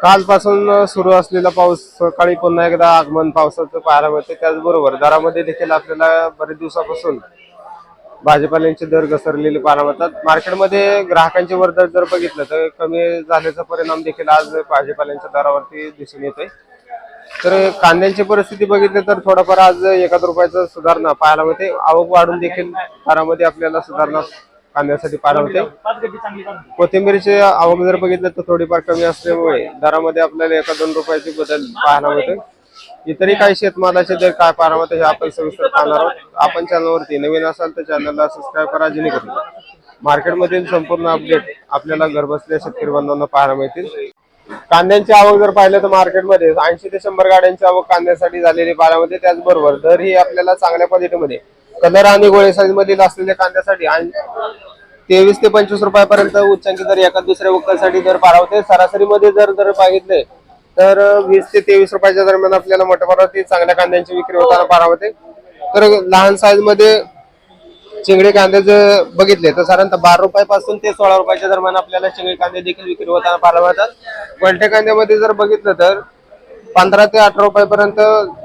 कालपासून सुरू असलेला पाऊस सकाळी पुन्हा एकदा आगमन पावसाचं पाहायला मिळते। त्याचबरोबर दरामध्ये देखील आपल्याला बरेच दिवसापासून भाजीपाल्यांचे दर घसरलेले पाहायला मिळतात। मार्केटमध्ये ग्राहकांचे वर्दळ जर बघितलं तर कमी झाल्याचा परिणाम देखील आज भाजीपाल्यांच्या दरावरती दिसून येतोय। तर कांद्यांची परिस्थिती बघितली तर थोडाफार आज 1 रुपयाचा सुधारणा पाहायला मिळते। आवक वाढून देखील दरामध्ये आपल्याला सुधारणा कांद्यासाठी पाहायला मिळते। कोथिंबीरची आवक जर बघितलं तर थोडीफार कमी असल्यामुळे दरामध्ये आपल्याला 1-2 रुपयाची बदल पाहायला मिळते। इतरही काही शेतमालाचे दर काय पाहायला मिळते हे आपण सविस्तर पाहणार आहोत। आपण चॅनलवरती नवीन असाल तर चॅनलला सबस्क्राईब करा, जेणेकरून मार्केटमधील संपूर्ण अपडेट आपल्याला घरबसल्या शेतकरी बांधवांना पाहायला मिळतील। कांद्यांची आवक जर पाहिलं तर मार्केटमध्ये 80 ते 100 गाड्यांची आवक कांद्यासाठी झालेली पाहायला मिळते। त्याचबरोबर दर ही आपल्याला चांगल्या क्वालिटीमध्ये कलर आणि गोळे साईज मधील असलेल्या कांद्यासाठी 23 ते 25 रुपयापर्यंत उच्चांकी दर एका दुसऱ्या वक्कलसाठी दर पाहावते। सरासरीमध्ये जर पाहिजे तर 20 ते 23 रुपयाच्या दरम्यान आपल्याला मोठ्या प्रमाणात चांगल्या कांद्यांची विक्री होताना पाहावते। तर लहान साईज मध्ये चिंगडी कांदे जर बघितले तर साधारणतः 12 रुपयापासून ते 16 रुपयाच्या दरम्यान आपल्याला चिंगडी कांदे देखील विक्री होताना पाहायला मिळतात। गोलट्या कांद्यामध्ये जर बघितलं तर 15 ते 18 रुपयापर्यंत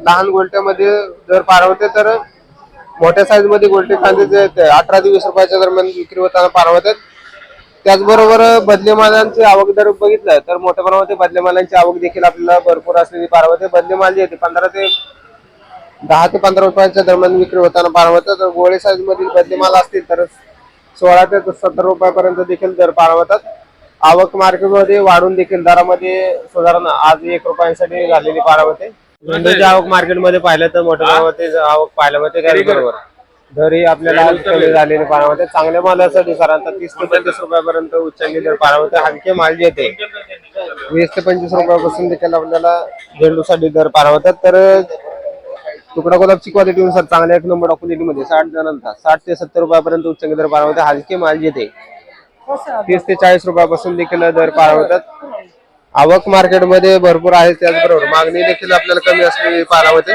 लहान गोलट्यामध्ये दर पाहावते। तर मोठ्या साईज मध्ये गोलटे कांदे जे आहेत 18 ते 20 रुपयाच्या दरम्यान विक्री होताना पाहायला मिळतात। त्याचबरोबर बदलेमालांची आवक जर बघितलं तर मोठ्या प्रमाणात बदलेमालांची आवक देखील आपल्याला भरपूर असलेली पाहायला मिळते। बदलेमाल जे आहेत 10 ते 15 रुपयाच्या दरम्यान विक्री होताना पाहायला मिळतात। तर गोळे साईज मधील बदलेमाल असतील तर 16 ते 17 रुपयापर्यंत देखील दर पाहायला मिळतात। आवक मार्केटमध्ये वाढून देखील दरामध्ये सुधारणा आज 1 रुपयांसाठी झालेली पाहायला मिळते। झेंडूची आवक मार्केटमध्ये पाहिलं तर मोठ्या प्रमाणात आवक पाहायला मिळते। त्याचबरोबर दरही आपल्याला आज कमी झालेले पाहायला मिळते। चांगल्या मालासाठी साधारणतः 30 ते 35 रुपयापर्यंत उच्चांकी दर पाहायला मिळते। हलके माल जे येते 20 ते 25 रुपयापासून देखील आपल्याला झेंडूसाठी दर पाहायला मिळतात। तर तुकडा गुलाबची क्वालिटीनुसार चांगल्या 1 नंबर क्वालिटीमध्ये 60 ते 70 रुपयापर्यंत उच्चांकी दर पाहायला मिळते। हलके माल जे येते 30 ते 40 रुपयापासून देखील दर पाहायला मिळतात। आवक मार्केटमध्ये भरपूर आहे, त्याचबरोबर मागणी देखील आपल्याला कमी असलेली पाहायला मिळते।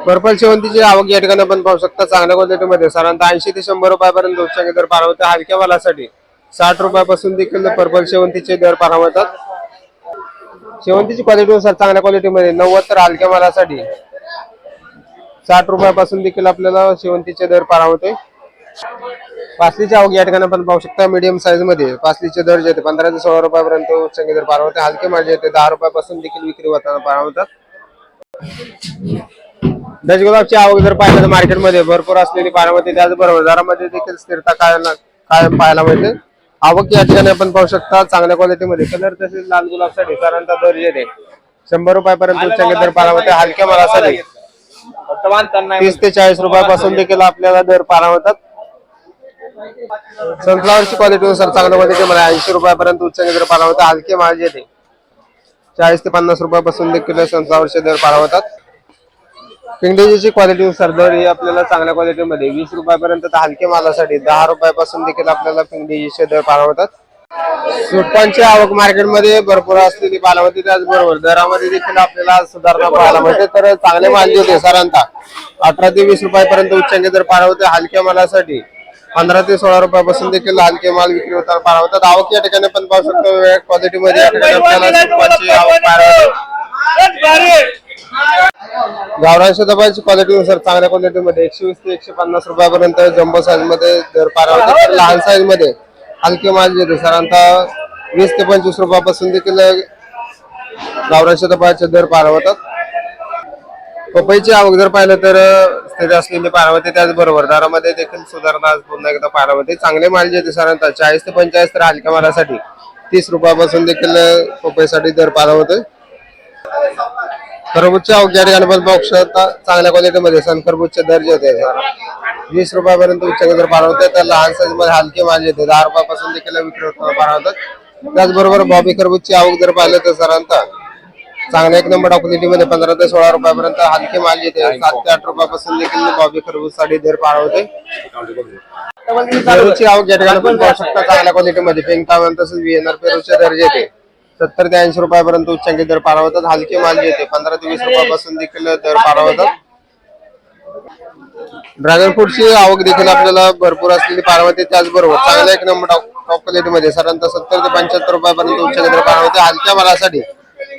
पर्पल शेवंतीची आवक या ठिकाणी आपण पाहू शकता चांगल्या क्वालिटीमध्ये साधारणतः 80 ते 100 रुपयापर्यंत उच्चांकी दर पाहायला मिळते। हलक्या मालासाठी 60 रुपयापासून देखील पर्पल शेवंतीचे दर पाहायला मिळतात। शेवंतीची क्वालिटीनुसार चांगल्या क्वालिटीमध्ये 90 तर हलक्या मालासाठी 60 रुपयापासून देखील आपल्याला शेवंतीचे दर पाहायला मिळते। पासलीची आवक या ठिकाणी आपण पाहू शकता मीडियम साईज मध्ये पासलीचे दर जे 15 ते 16 रुपयापर्यंत उच्चांकी दर पाहायला मिळते। हलके माल जे 10 रुपयापासून देखील विक्री होताना पाहायला मिळतात। डच गुलाबची आवक जर पाहिलं तर मार्केटमध्ये भरपूर असलेली पाहायला मिळते। त्याचबरोबर दरामध्ये देखील स्थिरता कायम पाहायला मिळते। आवक या ठिकाणी आपण पाहू शकता चांगल्या क्वालिटीमध्ये कलर तसेच लाल गुलाबसाठी साधारणतः दर जे 100 रुपयापर्यंत उच्चांकी दर पाहायला मिळते। हलक्या मालासाठी 30 ते 40 रुपयापासून देखील आपल्याला दर पाहायला मिळतात। सनफ्लॉवरची क्वालिटीनुसार चांगल्या क्वालिटीमध्ये 80 रुपयापर्यंत उच्चांकी दर पाहायला मिळतात। हलके माल जे 40 ते 50 रुपयापासून देखील सनफ्लॉवरचे दर पाहायला मिळतात। पिंगडेजीची क्वालिटीनुसार दर ही आपल्याला चांगल्या क्वालिटीमध्ये 20 रुपयापर्यंत तर हलक्या मालासाठी 10 रुपयापासून देखील आपल्याला पिंगडेजीचे दर पाहायला मिळतात। सुटपांची आवक मार्केटमध्ये भरपूर असलेली पाहायला मिळते। त्याचबरोबर दरामध्ये देखील आपल्याला सुधारणा पाहायला मिळते। तर चांगले माल जे होते साधारणतः 18 ते 20 रुपयापर्यंत उच्चांकी दर पाहायला मिळते। हलक्या मालासाठी 15 ते 16 रुपयापासून देखील हलके माल विक्री होताना पाहायला मिळतात। आवक या ठिकाणी आपण पाहू शकतो वेगवेगळ्या क्वालिटीमध्ये आपल्याला सुटपांची आवक पाहायला मिळते। गावरान शताबाची क्वालिटीनुसार चांगल्या क्वालिटीमध्ये 120 ते 150 रुपयापर्यंत जम्बो साईज मध्ये दर पाहायला मिळतात। तर लहान साईज मध्ये हलके माल जे साधारणतः 20 ते 25 रुपयापासून देखील गावरान शताबाचे दर पाहायला मिळतात। पपईची आवक जर पाहिलं तर स्थिर असलेली पाहायला मिळते। त्याचबरोबर दरामध्ये देखील सुधारणा पुन्हा एकदा पाहायला मिळते। चांगले माल जे साधारणतः 40 ते 45 तर हलक्या मालासाठी 30 रुपयापासून देखील पपईसाठी दर पाहायला मिळते। खरबूजची आवक या ठिकाणी पण पाहू शकता चांगल्या क्वालिटीमध्ये सन खरबूजचे दर जे होते 20 रुपयापर्यंत उच्चांकी दर पाहायला मिळते। तर लहान साईज मध्ये हलके माल जे 10 रुपयापासून देखील विक्री होताना पाहायला मिळतात। त्याचबरोबर बॉबी खरबूजची आवक जर पाहिलं तर साधारणतः चांगल्या 1 नंबर क्वालिटीमध्ये 15 ते 16 रुपयापर्यंत हलके माल जे 7 ते 8 रुपयापासून देखील बॉबी खरबूजसाठी दर पाहायला मिळते। पेरूची आवक या ठिकाणी पण पाहू शकता चांगल्या क्वालिटीमध्ये पिंक तावन तसेच व्हीएनआर पेरूचे दर जे 70 ते 80 रुपयापर्यंत उच्चांकी दर पाहायला मिळतात। हलके माल जे 15 ते 20 रुपयापासून देखील दर पाहायला मिळतात। ड्रॅगन फ्रूटची आवक देखील आपल्याला भरपूर असलेली पाहायला त्याचबरोबर चांगल्या एक नंबर टॉप क्वालिटी मध्ये साधारणतः 70 ते 75 रुपयापर्यंत उच्च दर पाहायला होते. हलक्या मालासाठी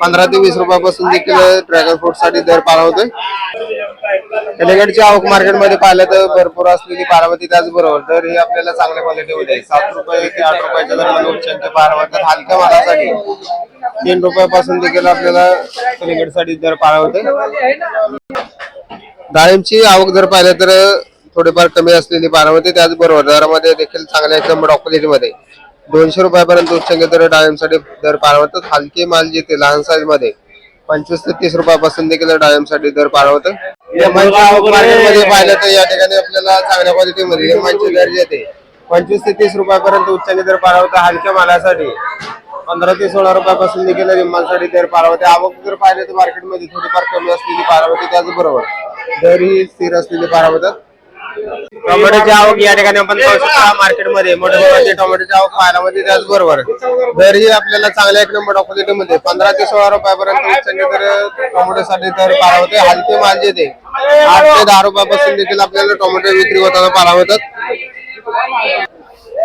15 ते 20 रुपयापासून देखील ड्रॅगन फ्रूट साठी दर पाहायला होते. कलिंगडची आवक मार्केटमध्ये पाहिलं तर भरपूर असलेली पाहायला त्याचबरोबर दर ही आपल्याला चांगल्या क्वालिटीमध्ये 7 रुपये ते 8 रुपयाच्या दरम्यान उच्चांक पाहायला होतात. हलक्या मालासाठी 3 रुपयापासून देखील आपल्याला कलिंगडसाठी दर पाहायला होते. डाळिंबची आवक जर पाहिलं तर थोडीफार कमी असलेली पाहायला होते. त्याचबरोबर दरामध्ये देखील चांगल्या एकदम टॉप क्वालिटीमध्ये 200 रुपयापर्यंत उच्चांक दर डाळिंबसाठी दर पाहायला होतात. हलके माल जे ते लहान साईज मध्ये 25 ते 30 रुपयापासून देखील डाळिंबसाठी दर पाहायला होतं. मार्केटमध्ये पाहिलं तर या ठिकाणी आपल्याला चांगल्या क्वालिटीमध्ये लिंबाचे दर जे ते 25 ते 30 रुपयापर्यंत उच्चांक दर पाहायला होता. हलक्या मालासाठी 15 ते 16 रुपयापासून देखील लिंबांसाठी दर पाहायला होते. आवक जर पाहिलं तर मार्केटमध्ये थोडीफार कमी असलेली पाहायला होती. त्याचबरोबर दर ही स्थिर असलेली पाहायला होतात. टोमॅटोची आवक या ठिकाणी आपण पाहू शकता मार्केटमध्ये मोठ्या प्रमाणात टोमॅटोची आवक पाहायला होती. त्याचबरोबर दर ही आपल्याला चांगल्या एक नंबर क्वालिटीमध्ये 15 ते 16 रुपयापर्यंत उच्चांक दर टोमॅटोसाठी दर पाहायला होते. हलके माल जे ते 8 ते 10 रुपयापासून देखील आपल्याला टोमॅटो विक्री होताना पाहायला होतात.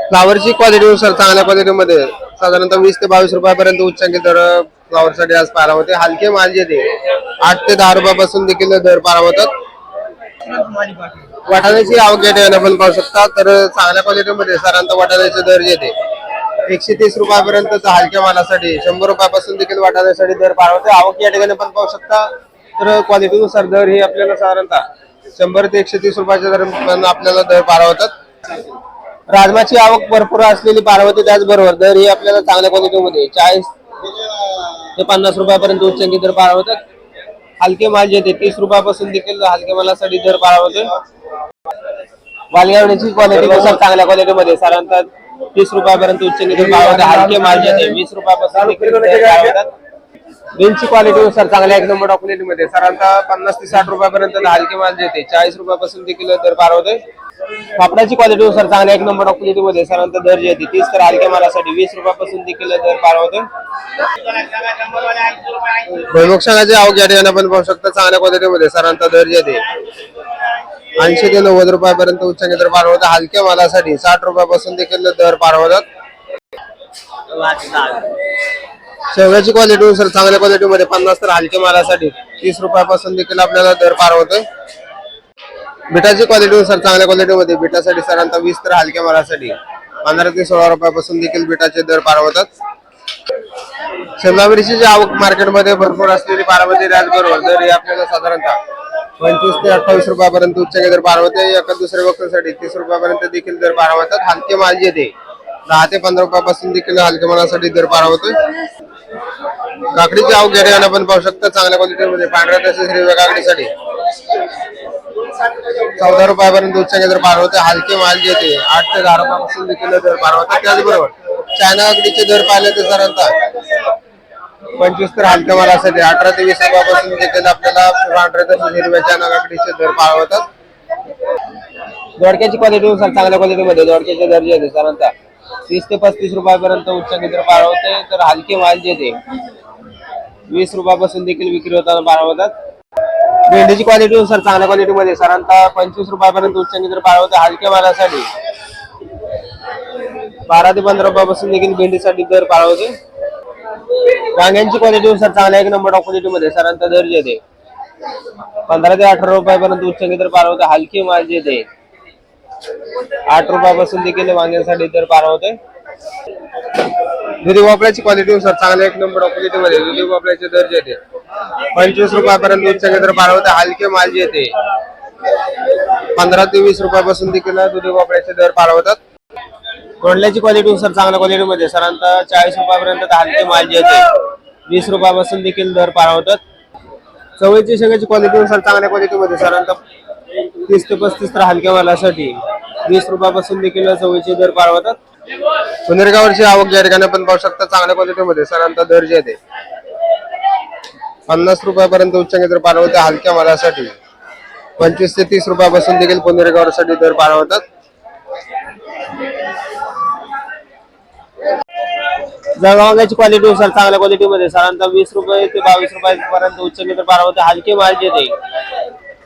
फ्लावरची क्वालिटीनुसार चांगल्या क्वालिटीमध्ये साधारणतः 20 ते 22 रुपयापर्यंत उच्चांकी दर फ्लावरसाठी आज पाहायला होते. हलके माल जे ते 8 ते 10 रुपयापासून देखील दर पाहायला होतात. वाटाण्याची आवक या ठिकाणी आपण पाहू शकता तर चांगल्या क्वालिटीमध्ये साधारणतः वाटाण्याचे दर जे ते 130 रुपयापर्यंत हलक्या मालासाठी 100 रुपयापासून देखील वाटाण्यासाठी दर पाहायला होते. आवक या ठिकाणी आपण पाहू शकता तर क्वालिटीनुसार दर ही आपल्याला साधारणतः 100 ते 130 रुपयाच्या दरम्यान आपल्याला दर पाहायला होतात. राजमाची आवक भरपूर असलेली पाहायला होते. त्याचबरोबर दर ही आपल्याला चांगल्या क्वालिटीमध्ये 40 ते 50 रुपयापर्यंत उच्चांकी दर पाहायला होतात. हलके माल जे ते 30 रुपयापासून देखील हलक्या मालासाठी दर पाहायला होते. वालगवण्याची क्वालिटीनुसार चांगल्या क्वालिटीमध्ये साधारणतः 30 रुपयापर्यंत उच्चांकी दर पाहायला होते. हलके माल जे ते 20 रुपयापासून देखील दर पाहायला होतात. बीनची क्वालिटीनुसार चांगल्या एक नंबर क्वालिटीमध्ये साधारणतः 50 ते 60 रुपयापर्यंत हलके माल जे ते 40 रुपयापासून देखील दर पाहायला होते. पापडाची क्वालिटीनुसार चांगल्या एक नंबर क्वालिटीमध्ये साधारणतः दर जे आहे 30 तर हलक्या मालासाठी 20 रुपयापासून देखील दर पाहायला होते. भुईमुगाची आवक या ठिकाणी आपण पाहू शकता चांगल्या क्वालिटीमध्ये साधारणतः दर जे आहे 80 ते 90 रुपयापर्यंत उच्चांकी दर पाहायला होता. हलक्या मालासाठी 60 रुपयापासून देखील दर पाहायला होतात. शेवग्याची क्वालिटीनुसार चांगल्या क्वालिटीमध्ये 50 तर हलक्या मालासाठी 30 रुपयापासून देखील आपल्याला दर पाहायला होतोय. बिटाची क्वालिटीनुसार चांगल्या क्वालिटीमध्ये बिटासाठी साधारणतः 20 तर हलक्या मालासाठी 15 ते 16 रुपयापासून देखील बिटाचे दर पाहायला होतात. शिमला मिरचीची आवक मार्केटमध्ये भरपूर असलेली पाहायला त्याचबरोबर दर ही आपल्याला साधारणतः 25 ते 28 रुपयापर्यंत उच्चांकी दर पाहायला होते. एका दुसऱ्या वक्तासाठी 30 रुपयापर्यंत देखील दर पाहायला होतात. हलके माल जे ते 10 ते 15 रुपयापासून देखील हलक्या मालासाठी दर पाहायला होतोय. काकडीची आवक या ठिकाणी आपण पाहू शकता चांगल्या क्वालिटीमध्ये पांढऱ्या तसेच हिरव्या काकडीसाठी 14 रुपयापर्यंत उच्चांकी दर पाहायला होते. हलके माल जे ते 8 ते 10 रुपयापासून देखील दर पाहायला होतात. त्याचबरोबर चायना काकडीचे दर पाहिले तर साधारणतः 25 तर हलक्या मालासाठी 18 ते 20 रुपयापासून देखील आपल्याला पांढऱ्या तसेच हिरव्या चायना काकडीचे दर पाहायला होतात. दोडक्याची क्वालिटीनुसार चांगल्या क्वालिटीमध्ये दोडक्याचे दर जे आहे साधारणतः 30 ते 35 रुपयापर्यंत उच्चांकी दर पाहायला होते. तर हलके माल जे ते 20 रुपयापासून देखील विक्री होताना पाहायला होतात. भेंडीची क्वालिटीनुसार चांगल्या क्वालिटीमध्ये साधारणतः 25 रुपयापर्यंत उच्चांकी दर पाहायला होते. हलक्या मालासाठी 12 ते 15 रुपयापासून देखील भेंडीसाठी दर पाहायला होते. वांग्यांची क्वालिटीनुसार चांगल्या एक नंबर क्वालिटीमध्ये साधारणतः दर जे ते 15 ते 18 रुपयापर्यंत उच्चांकी दर पाहायला होते. हलके माल जे ते 8 रुपयापासून देखील वांग्यांसाठी दर पाहायला होते. दुधी भोपळ्याची क्वालिटीनुसार चांगल्या एक नंबर क्वालिटीमध्ये दुधी भोपळ्याचे दर जे ते 25 रुपयापर्यंत उच्चांकी दर पाहायला होते. हलके माल जे ते 15 ते 20 रुपयापासून देखील दुधी भोपळ्याचे दर पाहायला होतात. तोंडल्याची क्वालिटीनुसार चांगल्या क्वालिटीमध्ये साधारणतः 40 रुपयापर्यंत हलके माल जे ते 20 रुपयापासून देखील दर पाहायला होतात. चवळीची शेंगाची क्वालिटीनुसार चांगल्या क्वालिटीमध्ये साधारणतः 30 ते 35 तर हलक्या मालासाठी 20 रुपयापासून देखील चवळीचे दर पाहायला होतात. पुनेरगावची आवक या ठिकाणी आपण पाहू शकता चांगल्या क्वालिटीमध्ये साधारणतः दर जे आहे 50 रुपयापर्यंत उच्चांकी दर पाहायला होते. हलक्या मालासाठी 25 ते 30 रुपयापासून देखील पुनेरगावसाठी दर पाहायला होतात. जळगावची क्वालिटीनुसार चांगल्या क्वालिटीमध्ये साधारणतः 20 रुपये ते 22 रुपयापर्यंत उच्चांकी दर पाहायला होते. हलके माल जे ते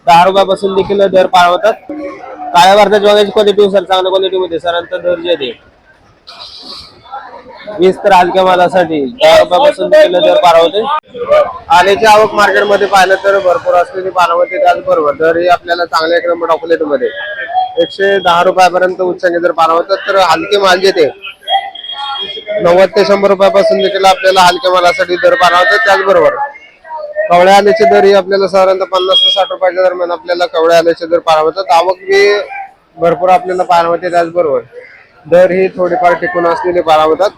10 रुपयापासून देखील दर पाहायला मिळतात. काळ्या भारताच्या वांग्याची क्वालिटी सर चांगल्या क्वालिटीमध्ये सरांचा दर जे आहे 20 तर हलक्या मालासाठी 10 रुपयापासून देखील दर पाहायला होते. आल्याची आवक मार्केटमध्ये पाहिलं तर भरपूर असलेली पाहायला मिळते. त्याचबरोबर दरही आपल्याला चांगल्या एक नंबर चॉकलेट मध्ये 110 रुपयापर्यंत उच्चांकी दर पाहायला होतात. तर हलके माल जे ते 90 ते 100 रुपयापासून देखील आपल्याला हलक्या मालासाठी दर पाहायला होतात. त्याचबरोबर कवळ्या आल्याचे दर ही आपल्याला साधारणतः 50 ते 60 रुपयाच्या दरम्यान आपल्याला कवळ्या आल्याचे दर पाहायला मिळतात. आवक बी भरपूर आपल्याला पाहायला मिळते. त्याचबरोबर दर ही थोडीफार टिकून असलेले पाहायला मिळतात.